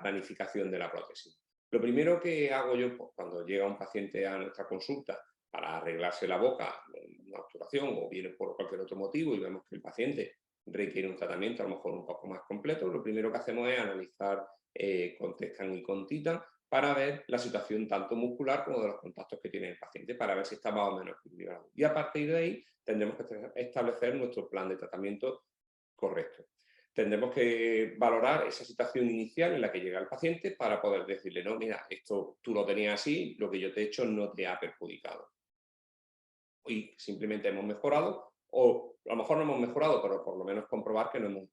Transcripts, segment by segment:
planificación de la prótesis. Lo primero que hago yo pues, cuando llega un paciente a nuestra consulta para arreglarse la boca, una obturación o viene por cualquier otro motivo y vemos que el paciente requiere un tratamiento a lo mejor un poco más completo, lo primero que hacemos es analizar con Tecan y con Titan para ver la situación tanto muscular como de los contactos que tiene el paciente, para ver si está más o menos equilibrado. Y a partir de ahí tendremos que establecer nuestro plan de tratamiento correcto. Tendremos que valorar esa situación inicial en la que llega el paciente para poder decirle, no, mira, esto tú lo tenías así, lo que yo te he hecho no te ha perjudicado. Y simplemente hemos mejorado, o a lo mejor no hemos mejorado, pero por lo menos comprobar que no hemos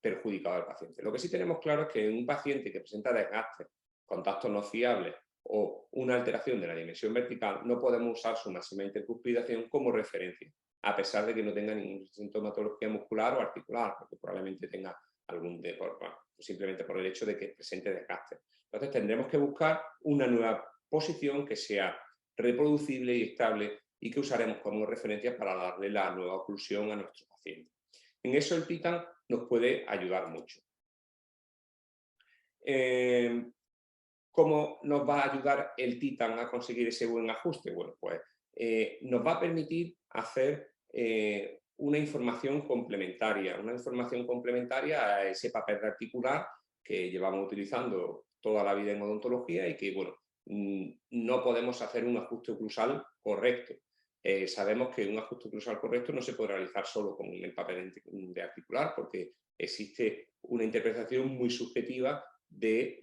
perjudicado al paciente. Lo que sí tenemos claro es que en un paciente que presenta desgaste, contactos no fiables o una alteración de la dimensión vertical, no podemos usar su máxima intercuspidación como referencia, a pesar de que no tenga ninguna sintomatología muscular o articular, porque probablemente tenga algún simplemente por el hecho de que presente desgaste. Entonces tendremos que buscar una nueva posición que sea reproducible y estable y que usaremos como referencia para darle la nueva oclusión a nuestro paciente. En eso el Titan nos puede ayudar mucho. ¿Cómo nos va a ayudar el Titan a conseguir ese buen ajuste? Bueno, pues nos va a permitir hacer una información complementaria a ese papel articular que llevamos utilizando toda la vida en odontología y que, bueno, no podemos hacer un ajuste oclusal correcto. Sabemos que un ajuste oclusal correcto no se puede realizar solo con el papel de articular porque existe una interpretación muy subjetiva de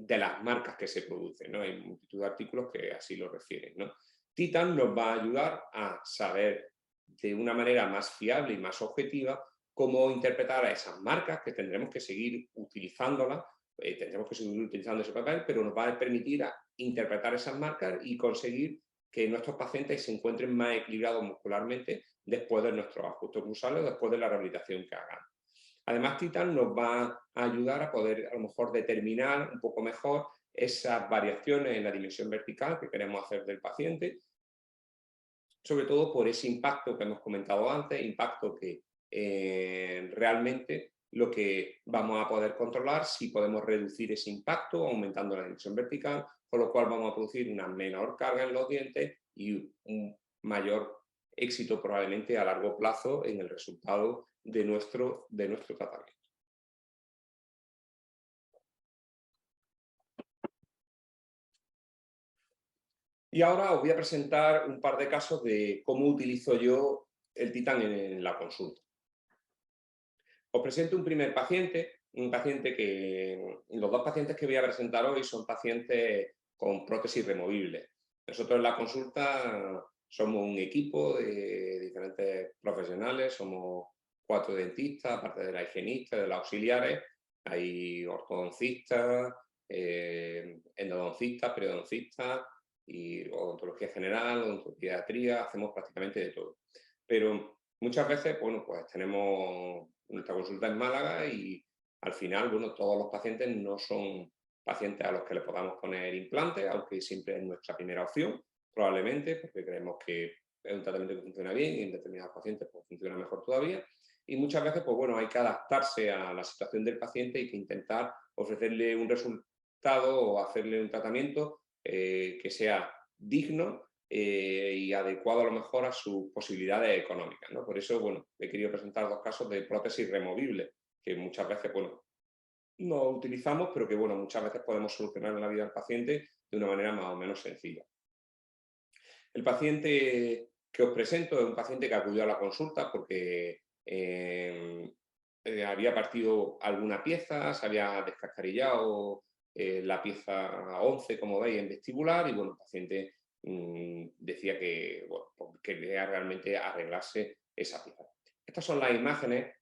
las marcas que se producen, ¿no? Hay multitud de artículos que así lo refieren, ¿no? Titan nos va a ayudar a saber de una manera más fiable y más objetiva cómo interpretar a esas marcas, que tendremos que seguir utilizándolas, tendremos que seguir utilizando ese papel, pero nos va a permitir interpretar esas marcas y conseguir que nuestros pacientes se encuentren más equilibrados muscularmente después de nuestros ajustes oclusales o después de la rehabilitación que hagan. Además, Titan nos va a ayudar a poder a lo mejor determinar un poco mejor esas variaciones en la dimensión vertical que queremos hacer del paciente, sobre todo por ese impacto que hemos comentado antes, impacto que realmente lo que vamos a poder controlar si podemos reducir ese impacto aumentando la dimensión vertical, con lo cual vamos a producir una menor carga en los dientes y un mayor éxito probablemente a largo plazo en el resultado de nuestro tratamiento. Y ahora os voy a presentar un par de casos de cómo utilizo yo el Titan en la consulta. Os presento un primer paciente, los dos pacientes que voy a presentar hoy son pacientes con prótesis removibles. Nosotros en la consulta somos un equipo de diferentes profesionales, somos 4 dentistas, aparte de la higienista, de los auxiliares, hay ortodoncistas, endodoncistas, periodoncistas, y odontología general, odontopediatría, hacemos prácticamente de todo. Pero muchas veces, bueno, pues tenemos nuestra consulta en Málaga y al final, bueno, todos los pacientes no son pacientes a los que le podamos poner implantes, aunque siempre es nuestra primera opción, probablemente, porque creemos que es un tratamiento que funciona bien y en determinados pacientes pues, funciona mejor todavía. Y muchas veces, pues bueno, hay que adaptarse a la situación del paciente y que intentar ofrecerle un resultado o hacerle un tratamiento que sea digno y adecuado a lo mejor a sus posibilidades económicas, ¿no? Por eso, bueno, he querido presentar dos casos de prótesis removibles, que muchas veces, bueno, no utilizamos, pero que, bueno, muchas veces podemos solucionar en la vida del paciente de una manera más o menos sencilla. El paciente que os presento es un paciente que acudió a la consulta porque había partido alguna pieza, se había descascarillado la pieza 11, como veis, en vestibular, y bueno, el paciente decía que bueno, quería realmente arreglarse esa pieza. Estas son las imágenes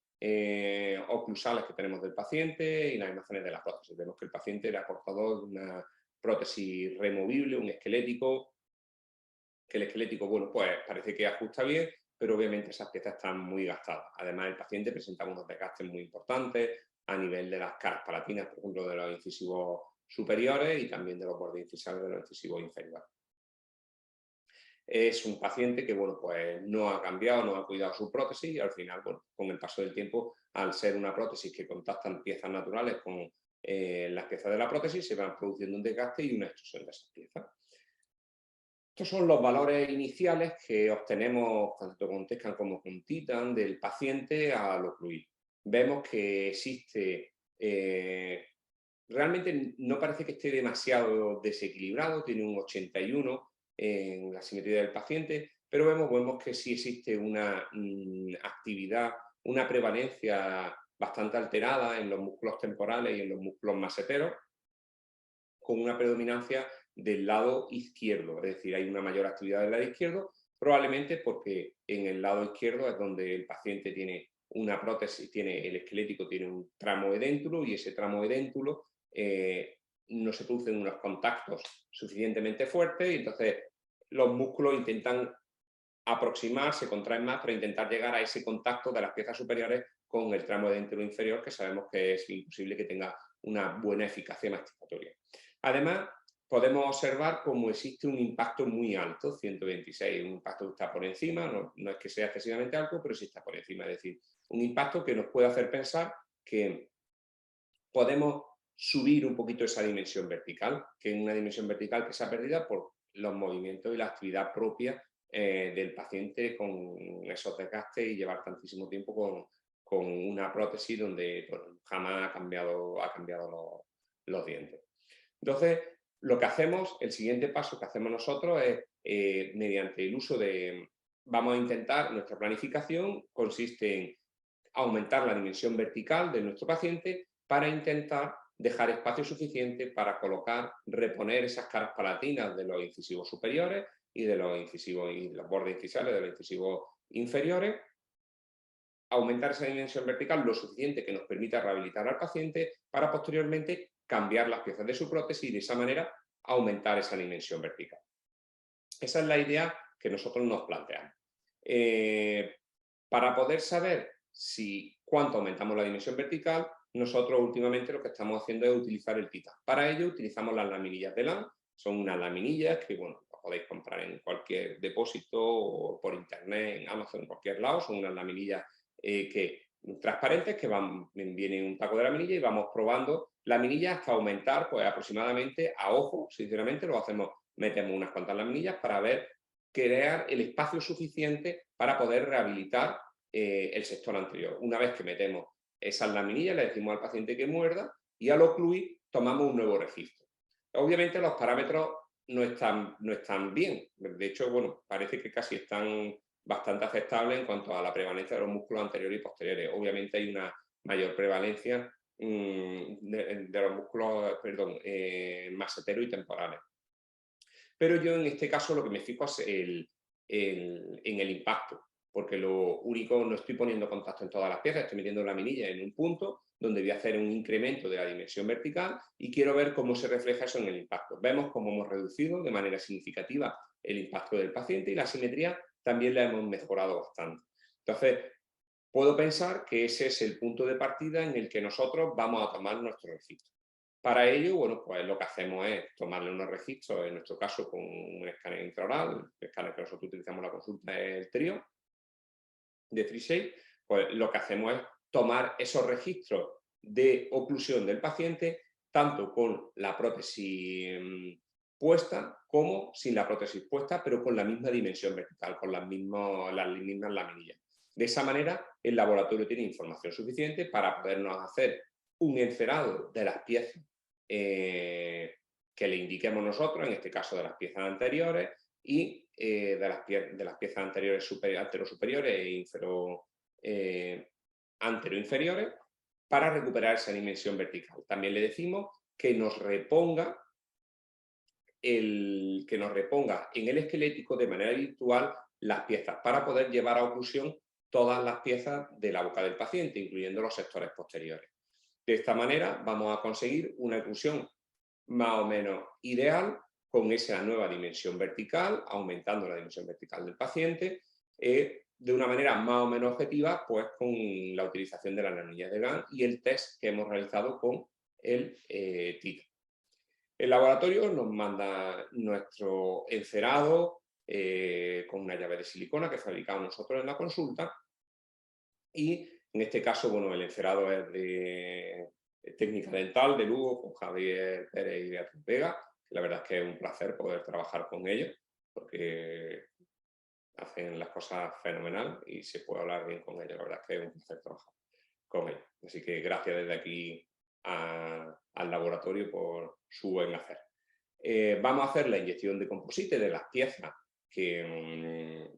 oclusales que tenemos del paciente y las imágenes de la prótesis. Vemos que el paciente era portador de una prótesis removible, un esquelético, que el esquelético, bueno, pues parece que ajusta bien, pero obviamente esas piezas están muy gastadas. Además, el paciente presenta unos desgastes muy importantes a nivel de las caras palatinas, por ejemplo, de los incisivos superiores y también de los bordes incisales de los incisivos inferiores. Es un paciente que, bueno, pues no ha cambiado, no ha cuidado su prótesis y al final, bueno, con el paso del tiempo al ser una prótesis que contactan piezas naturales con las piezas de la prótesis, se van produciendo un desgaste y una extrusión de esas piezas. Estos son los valores iniciales que obtenemos tanto con Tescan como con Titan del paciente al ocluir. Vemos que existe, realmente no parece que esté demasiado desequilibrado, tiene un 81 en la simetría del paciente, pero vemos que sí existe una actividad, una prevalencia bastante alterada en los músculos temporales y en los músculos maseteros, con una predominancia del lado izquierdo, es decir, hay una mayor actividad del lado izquierdo, probablemente porque en el lado izquierdo es donde el paciente tiene una prótesis, el esquelético tiene un tramo edéntulo y ese tramo edéntulo no se producen unos contactos suficientemente fuertes y entonces los músculos intentan aproximarse, contraen más para intentar llegar a ese contacto de las piezas superiores con el tramo edéntulo inferior, que sabemos que es imposible que tenga una buena eficacia masticatoria. Además, podemos observar cómo existe un impacto muy alto, 126, un impacto que está por encima, no es que sea excesivamente alto, pero sí está por encima, es decir, un impacto que nos puede hacer pensar que podemos subir un poquito esa dimensión vertical, que es una dimensión vertical que se ha perdido por los movimientos y la actividad propia del paciente con esos desgastes y llevar tantísimo tiempo con una prótesis donde bueno, jamás ha cambiado los dientes. Entonces, lo que hacemos, el siguiente paso que hacemos nosotros es, mediante el uso vamos a intentar, nuestra planificación consiste en aumentar la dimensión vertical de nuestro paciente para intentar dejar espacio suficiente para colocar, reponer esas caras palatinas de los incisivos superiores y de los incisivos y los bordes incisales de los incisivos inferiores, aumentar esa dimensión vertical lo suficiente que nos permita rehabilitar al paciente para posteriormente cambiar las piezas de su prótesis y de esa manera aumentar esa dimensión vertical. Esa es la idea que nosotros nos planteamos. Para poder saber cuánto aumentamos la dimensión vertical, nosotros últimamente lo que estamos haciendo es utilizar el Titan. Para ello utilizamos las laminillas de LAN, son unas laminillas que bueno, podéis comprar en cualquier depósito o por internet, en Amazon, en cualquier lado, son unas laminillas transparentes que viene un taco de laminilla y vamos probando laminillas hasta aumentar pues aproximadamente a ojo, sinceramente lo hacemos, metemos unas cuantas laminillas para crear el espacio suficiente para poder rehabilitar el sector anterior. Una vez que metemos esas laminillas, le decimos al paciente que muerda y al ocluir tomamos un nuevo registro. Obviamente los parámetros no están bien, de hecho, bueno, parece que casi están bastante aceptables en cuanto a la prevalencia de los músculos anteriores y posteriores. Obviamente hay una mayor prevalencia de los músculos, maseteros y temporales. Pero yo en este caso lo que me fijo es en el impacto, porque lo único, no estoy poniendo contacto en todas las piezas, estoy metiendo la laminilla en un punto donde voy a hacer un incremento de la dimensión vertical y quiero ver cómo se refleja eso en el impacto. Vemos cómo hemos reducido de manera significativa el impacto del paciente y la simetría también la hemos mejorado bastante. Entonces, puedo pensar que ese es el punto de partida en el que nosotros vamos a tomar nuestro registro. Para ello, bueno, pues lo que hacemos es tomarle unos registros, en nuestro caso con un escáner intraoral, el escáner que nosotros utilizamos en la consulta es el Trio de 3Shape, pues lo que hacemos es tomar esos registros de oclusión del paciente, tanto con la prótesis puesta como sin la prótesis puesta, pero con la misma dimensión vertical, con las mismas laminillas. De esa manera, el laboratorio tiene información suficiente para podernos hacer un encerado de las piezas que le indiquemos nosotros, en este caso de las piezas anteriores, y de las piezas anteriores anterosuperiores e anteroinferiores, para recuperar esa dimensión vertical. También le decimos que nos reponga en el esquelético de manera virtual las piezas, para poder llevar a oclusión todas las piezas de la boca del paciente, incluyendo los sectores posteriores. De esta manera vamos a conseguir una oclusión más o menos ideal con esa nueva dimensión vertical, aumentando la dimensión vertical del paciente, de una manera más o menos objetiva, pues con la utilización de las laminillas de GAN y el test que hemos realizado con el Titan. El laboratorio nos manda nuestro encerado con una llave de silicona que fabricamos nosotros en la consulta y En este caso, bueno, el encerado es de Técnica Dental de Lugo, con Javier Pérez y Beatriz Vega. La verdad es que es un placer poder trabajar con ellos, porque hacen las cosas fenomenal y se puede hablar bien con ellos. La verdad es que es un placer trabajar con ellos. Así que gracias desde aquí al laboratorio por su buen hacer. Vamos a hacer la inyección de composite de las piezas que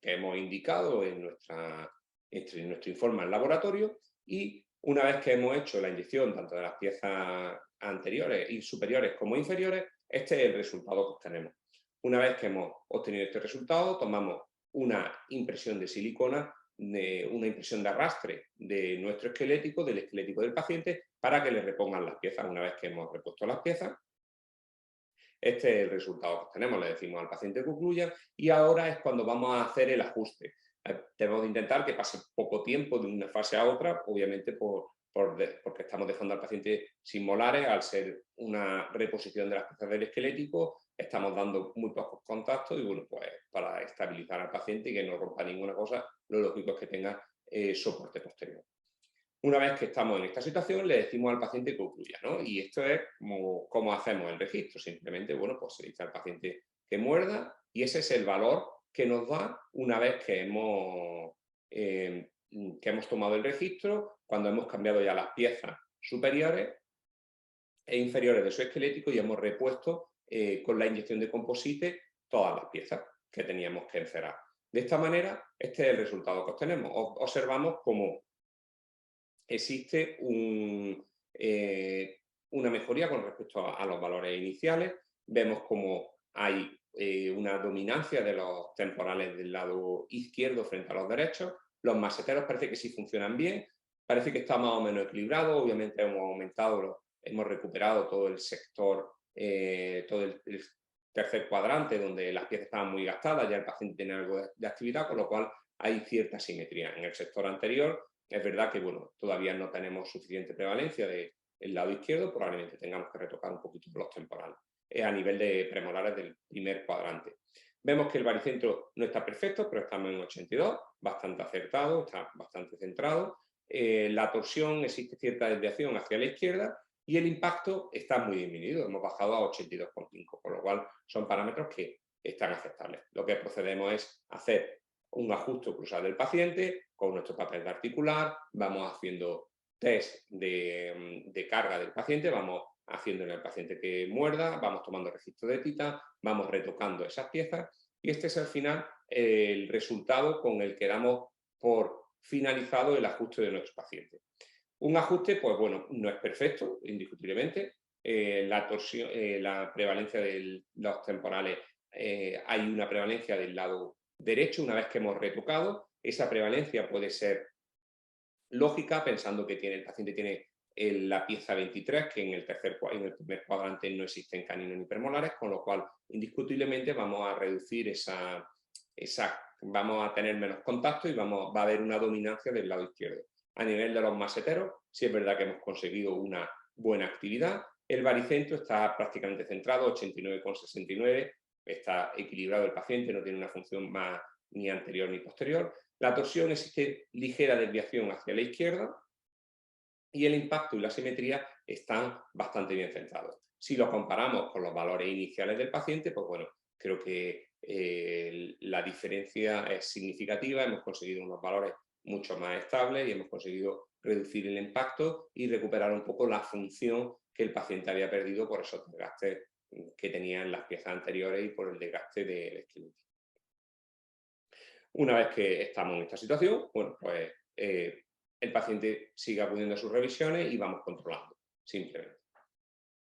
hemos indicado en nuestro informe al laboratorio, y una vez que hemos hecho la inyección tanto de las piezas anteriores y superiores como inferiores, este es el resultado que obtenemos. Una vez que hemos obtenido este resultado, tomamos una impresión de silicona, una impresión de arrastre de nuestro esquelético, del esquelético del paciente, para que le repongan las piezas. Una vez que hemos repuesto las piezas, este es el resultado que obtenemos. Le decimos al paciente que concluya, y ahora es cuando vamos a hacer el ajuste. Debemos de intentar que pase poco tiempo de una fase a otra, obviamente porque estamos dejando al paciente sin molares. Al ser una reposición de las piezas del esquelético, estamos dando muy pocos contactos, y bueno, pues para estabilizar al paciente y que no rompa ninguna cosa, lo lógico es que tenga soporte posterior. Una vez que estamos en esta situación, le decimos al paciente que concluya, ¿no? Y esto es como hacemos el registro. Simplemente, bueno, pues se dice al paciente que muerda, y ese es el valor que nos da una vez que hemos tomado el registro, cuando hemos cambiado ya las piezas superiores e inferiores de su esquelético y hemos repuesto con la inyección de composite todas las piezas que teníamos que encerar. De esta manera, este es el resultado que obtenemos. Observamos cómo existe una mejoría con respecto a los valores iniciales. Vemos como hay una dominancia de los temporales del lado izquierdo frente a los derechos. Los maseteros parece que sí funcionan bien, parece que está más o menos equilibrado. Obviamente hemos recuperado todo el sector, todo el tercer cuadrante, donde las piezas estaban muy gastadas, ya el paciente tiene algo de actividad, con lo cual hay cierta simetría. En el sector anterior es verdad que, bueno, todavía no tenemos suficiente prevalencia del lado izquierdo, probablemente tengamos que retocar un poquito los temporales a nivel de premolares del primer cuadrante. Vemos que el baricentro no está perfecto, pero estamos en 82, bastante acertado, está bastante centrado. La torsión, existe cierta desviación hacia la izquierda, y el impacto está muy disminuido, hemos bajado a 82,5, con lo cual son parámetros que están aceptables. Lo que procedemos es hacer un ajuste cruzado del paciente con nuestro papel de articular, vamos haciendo test de carga del paciente, vamos haciéndole al paciente que muerda, vamos tomando registro de tita, vamos retocando esas piezas, y este es al final el resultado con el que damos por finalizado el ajuste de nuestro paciente. Un ajuste, pues bueno, no es perfecto, indiscutiblemente. La prevalencia de los temporales, hay una prevalencia del lado derecho. Una vez que hemos retocado, esa prevalencia puede ser lógica, pensando que el paciente tiene la pieza 23, que en el primer cuadrante no existen caninos ni premolares, con lo cual indiscutiblemente vamos a reducir vamos a tener menos contacto y va a haber una dominancia del lado izquierdo. A nivel de los maseteros, sí es verdad que hemos conseguido una buena actividad. El baricentro está prácticamente centrado, 89,69, está equilibrado el paciente, no tiene una función más ni anterior ni posterior. La torsión, existe ligera desviación hacia la izquierda, y el impacto y la simetría están bastante bien centrados. Si lo comparamos con los valores iniciales del paciente, pues bueno, creo que la diferencia es significativa. Hemos conseguido unos valores mucho más estables y hemos conseguido reducir el impacto y recuperar un poco la función que el paciente había perdido por esos desgastes que tenía en las piezas anteriores y por el desgaste del esqueleto. Una vez que estamos en esta situación, bueno, pues el paciente sigue acudiendo a sus revisiones y vamos controlando, simplemente.